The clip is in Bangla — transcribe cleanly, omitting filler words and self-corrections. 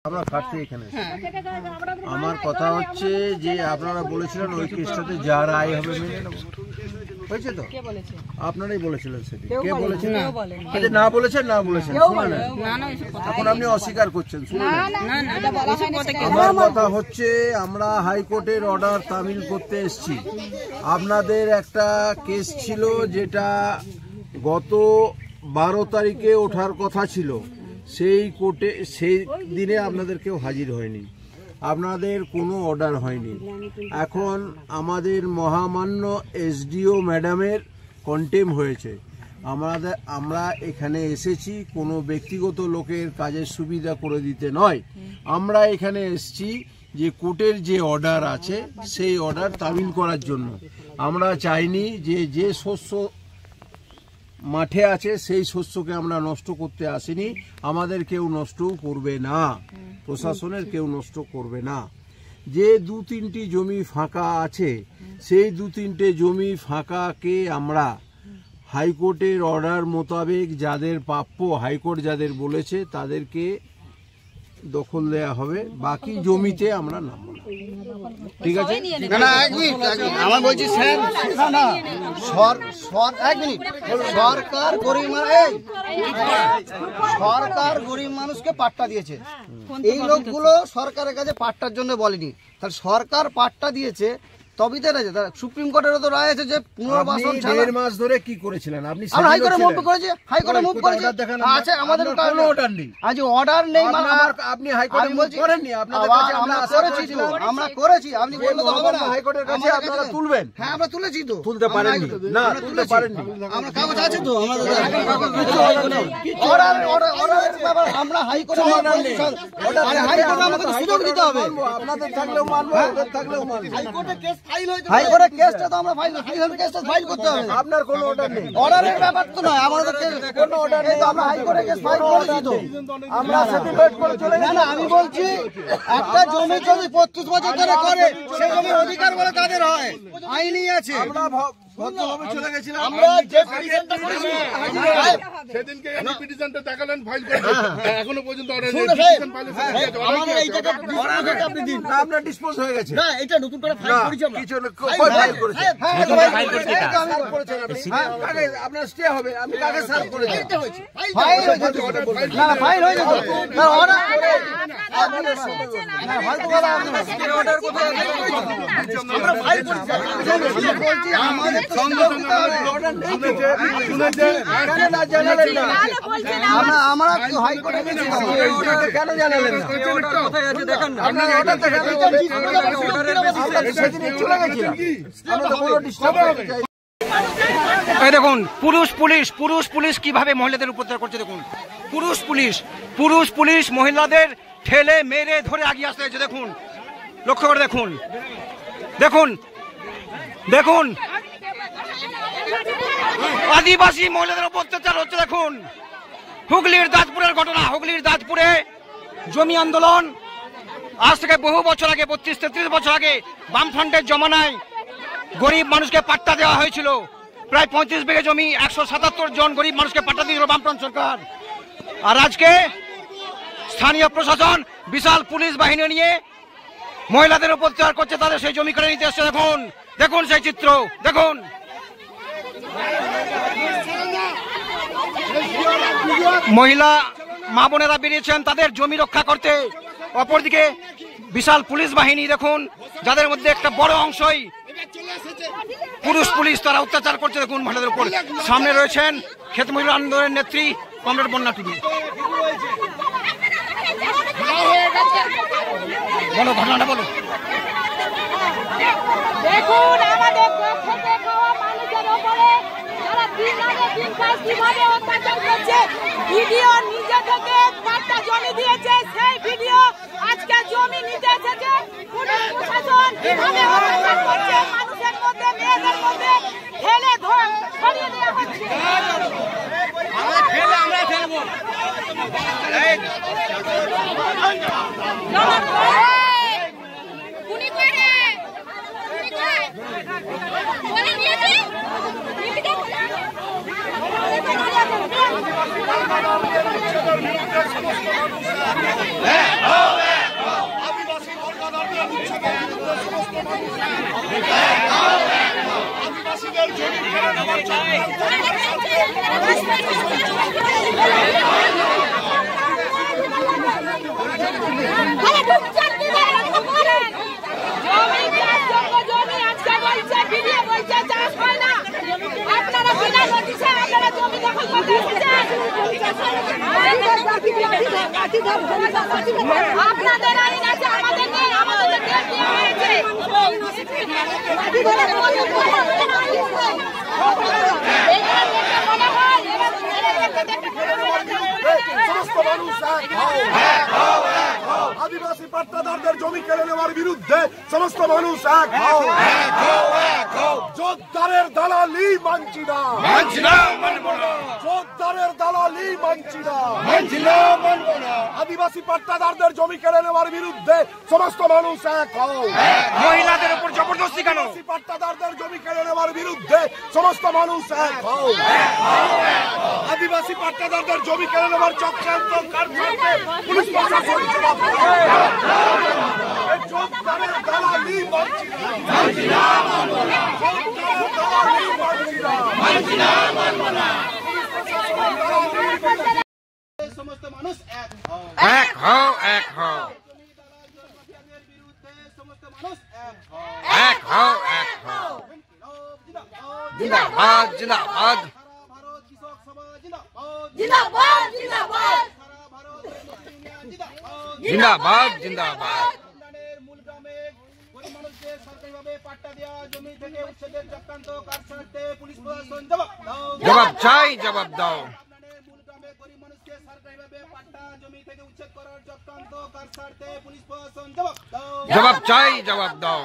আমরা খাটছি এখানে। আমার কথা হচ্ছে যে আপনারা বলেছিলেন ওই কেসটাতে যা রায় হবে মেনে নেব, হয়েছে তো? আপনারাই বলেছিলেন সেটি। কে বলেছেন? না বলেছেন, না বলেছেন শুনুন। এখন আপনি অস্বীকার করছেন, শুনুন। আমার কথা হচ্ছে আমরা হাইকোর্টের অর্ডার তামিল করতে এসেছি। আপনাদের একটা কেস ছিল যেটা গত 12 তারিখে ওঠার কথা ছিল, সেই কোর্টে সেই দিনে আপনাদের কেউ হাজির হয়নি, আপনাদের কোনো অর্ডার হয়নি। এখন আমাদের মহামান্য এসডিও ম্যাডামের কন্টেম হয়েছে। আমরা এখানে এসেছি কোনো ব্যক্তিগত লোকের কাজের সুবিধা করে দিতে নয়, আমরা এখানে এসেছি যে কোর্টের যে অর্ডার আছে সেই অর্ডার তামিল করার জন্য। আমরা চাইনি যে শস্য মাঠে আছে সেই শস্যকে আমরা নষ্ট করতে আসিনি, আমাদের কেউ নষ্টও করবে না, প্রশাসনের কেউ নষ্ট করবে না। যে 2-3টি জমি ফাঁকা আছে সেই 2-3টে জমি ফাঁকাকে আমরা হাইকোর্টের অর্ডার মোতাবেক যাদের প্রাপ্য হাইকোর্ট যাদের বলেছে তাদেরকে দখল দেয়া হবে, বাকি জমিতে আমরা নামব না। ঠিক আছে? আমার বলছি স্যার, সরকার গরিব মানুষকে পাট্টা দিয়েছে। এই লোকগুলো সরকারের কাছে পাট্টার জন্য বলেনি, তাহলে সরকার পাট্টা দিয়েছে তবেই তো রায়। সুপ্রিম কোর্টেরও তো রায় আছে যে পুনর্বাসন 1.5 মাস ধরে কি করেছিলেন আপনি? হাইকোর্টে মুভ করেছি, হাইকোর্টে মুভ করেছি আছে, আমাদের কোনো অর্ডার নেই। আজ অর্ডার নেই মানে আপনি হাইকোর্টে মুভ করেননি? আপনাদের কাছে আমরা করেছি তো, আমরা করেছি, আপনি বললে তো হবে না। হাইকোর্টের কাছে আপনারা তুলবেন? হ্যাঁ আমরা তুলেছি তো। তুলতে পারেননি? না তুলতে পারেননি, আমরা কাগজ আছে তো আমাদের অর্ডার ব্যাপার। আমরা হাইকোর্টে হাইকোর্টে আমাদের সুযোগ দিতে হবে। আপনাদের থাকলেও মানবো, ওদের থাকলেও মানবো। হাইকোর্টে কেস ফাইল হয়েছে, হাইকোর্টে কেসটা তো আমরা ফাইল করতে হবে। আপনার কোনো অর্ডার নেই? অর্ডারের ব্যাপার তো নয়, আমাদের কোনো অর্ডার নেই, আমরা হাইকোর্টে কেস ফাইল করেছি তো। আমরা সার্টিফাইড করে চলে না না, আমি বলছি একটা জমি যদি 25 বছর ধরে করে সেই জমির অধিকার বলে তাদের হয়, আইনই আছে। আমরা ভদ্রভাবে চলে গেছিলাম। আমরা যে সেদিনকে পিটিশনটা দেখালেন, ফাইল করে এখনো পর্যন্ত অর্ডার নেই। আমাদের এই জায়গা আপনি দিন না, আপনার ডিসপোজ হয়ে গেছে। না, এটা নতুন করে ফাইল করেছি আমরা। কিছু ফাইল করেছে, ফাইল করেছেন আপনি। আপনার স্টে হবে, আমি কাকে সার্ভ করেছি? ফাইল হয়েছে তো, না ফাইল হয়েছে তো, না অর্ডার আপনাদের না ফাইল তো বলা আছে, অর্ডার কোথায় আমরা ফাইল করেছি। বলছি আমাদের সঙ্গে অর্ডার নেই তো, শুনেছেন কেন না জানালেন না? আমরা হাইকোর্টে গেছি, অর্ডারটা কেন জানালেন না? কোথায় আছে দেখেন না। আপনার অর্ডারটা কেন জানালেন? আমরা সেদিন চলে গেছিলাম, আমরা তো কোনো ডিস্টার্ব করতে চাই। এই দেখুন পুরুষ পুলিশ কিভাবে মহিলাদের উপর করছে। দেখুন পুরুষ পুলিশ মহিলাদের ঠেলে মেরে ধরে আগিয়ে আসতে হয়েছে। দেখুন, লক্ষ্য করে দেখুন, দেখুন দেখুন আদিবাসী মহিলাদের উপর অত্যাচার হচ্ছে। দেখুন হুগলির দাঁতপুরের ঘটনা, হুগলির দাঁতপুরে জমি আন্দোলন আজ থেকে বহু বছর আগে, 32-33 বছর আগে বামফ্রন্টের জমানায় গরিব মানুষকে পাট্টা দেওয়া হয়েছিল। প্রায় 35 বিঘা জমি 177 জন গরিব মানুষকে পাট্টা দিয়েছিল বামফ্রন্ট সরকার। আর আজকে স্থানীয় প্রশাসন বিশাল পুলিশ বাহিনী নিয়ে মহিলাদের উপর অত্যাচার করছে, তাদের সেই জমি করে নিতে এসছে। দেখুন দেখুন সেই চিত্র দেখুন। মহিলা মা বোনেরা বেরিয়েছেন তাদের জমি রক্ষা করতে, অপরদিকে বিশাল পুলিশ বাহিনী দেখুন, যাদের মধ্যে একটা বড় অংশই পুলিশ, তারা অত্যাচার করছে দেখুন মহিলাদের উপর। সামনে রয়েছেন ক্ষেত মহিলা আন্দোলনের নেত্রী কমরেড বন্যা টুডু। বলো ঘটনাটা বলো। দেখুন আমাদের খেতে খাওয়া মানুষের উপরে যারা দিন আগে দিন কাজ কিভাবে অত্যাচার করছে। ভিডিও নিজে থেকে পাট্টা জমি দিয়েছে, সেই ভিডিও আজকে জমি নিতে এসেছে। পুলিশ প্রশাসন কিভাবে অত্যাচার করছে মানুষের মধ্যে, মেয়েদের মধ্যে ঠেলে ধরিয়ে দেওয়া হচ্ছে। আমরা ফেলবো Yeah. ঢুকছেন কি করেন? জমি চাষযোগ্য জমি আজকে বলছে ভিডিও বলছে চাষ হয় না। আপনারা বিনা নোটিশে আপনারা জমি দখল করতে এসেছেন। আপনাদের আইন আছে, আমাদের নেই, আমাদের ডেট দেওয়া হয়েছে। সমস্ত মানুষ এক হও, এক হও, এক হও। আদিবাসী পাট্টাদারদের জমি কেড়ে নেওয়ার বিরুদ্ধে সমস্ত মানুষ এক হও, এক হও, এক হও। জোরদারের দালালি মানছি না, মানছি না, মানব না। জোরদারের দালালি মানছি না, মানছি না, মানব না। আদিবাসী পাট্টাদারদের জমি কেড়ে নেওয়ার বিরুদ্ধে সমস্ত মানুষ এক হও। মহিলাদের উপর জবরদস্তি কেন? আদিবাসী পাট্টাদারদের জমি কেড়ে নেওয়ার বিরুদ্ধে সমস্ত মানুষ এক হও। আদিবাসী পাট্টাদারদের জমি কেড়ে নেওয়ার চক্রান্ত কার্যক্রমে পুলিশ প্রশাসন জবাব দেবে। এই জোরদারের দালালি মানছি না, মানছি না, মানব না। জোরদারের দালালি মানছি না, মানছি না, মানব না। সমস্ত মানুষ এক হও, এক হও, এক হও, সমস্ত মানুষ এক হও, এক হও, এক হও। জিন্দাবাদ, জিন্দাবাদ, ভারত কৃষক সভা জিন্দাবাদ, জিন্দাবাদ, জিন্দাবাদ, জিন্দাবাদ, জিন্দাবাদ। কল্যাণের মূল গ্রামে গরিব মানুষদের সরকারিভাবে পাট্টা দেওয়া জমি থেকে উচ্ছেদের চক্রান্ত কার স্বার্থে পুলিশ প্রশাসন জবাব দাও। জবাব চাই, জবাব দাও। কল্যাণের মূল গ্রামে গরিব মানুষকে সরকারিভাবে পাট্টা জমি থেকে উচ্ছেদ করার চক্রান্ত কার স্বার্থে পুলিশ প্রশাসন জবাব দাও। জবাব চাই, জবাব দাও।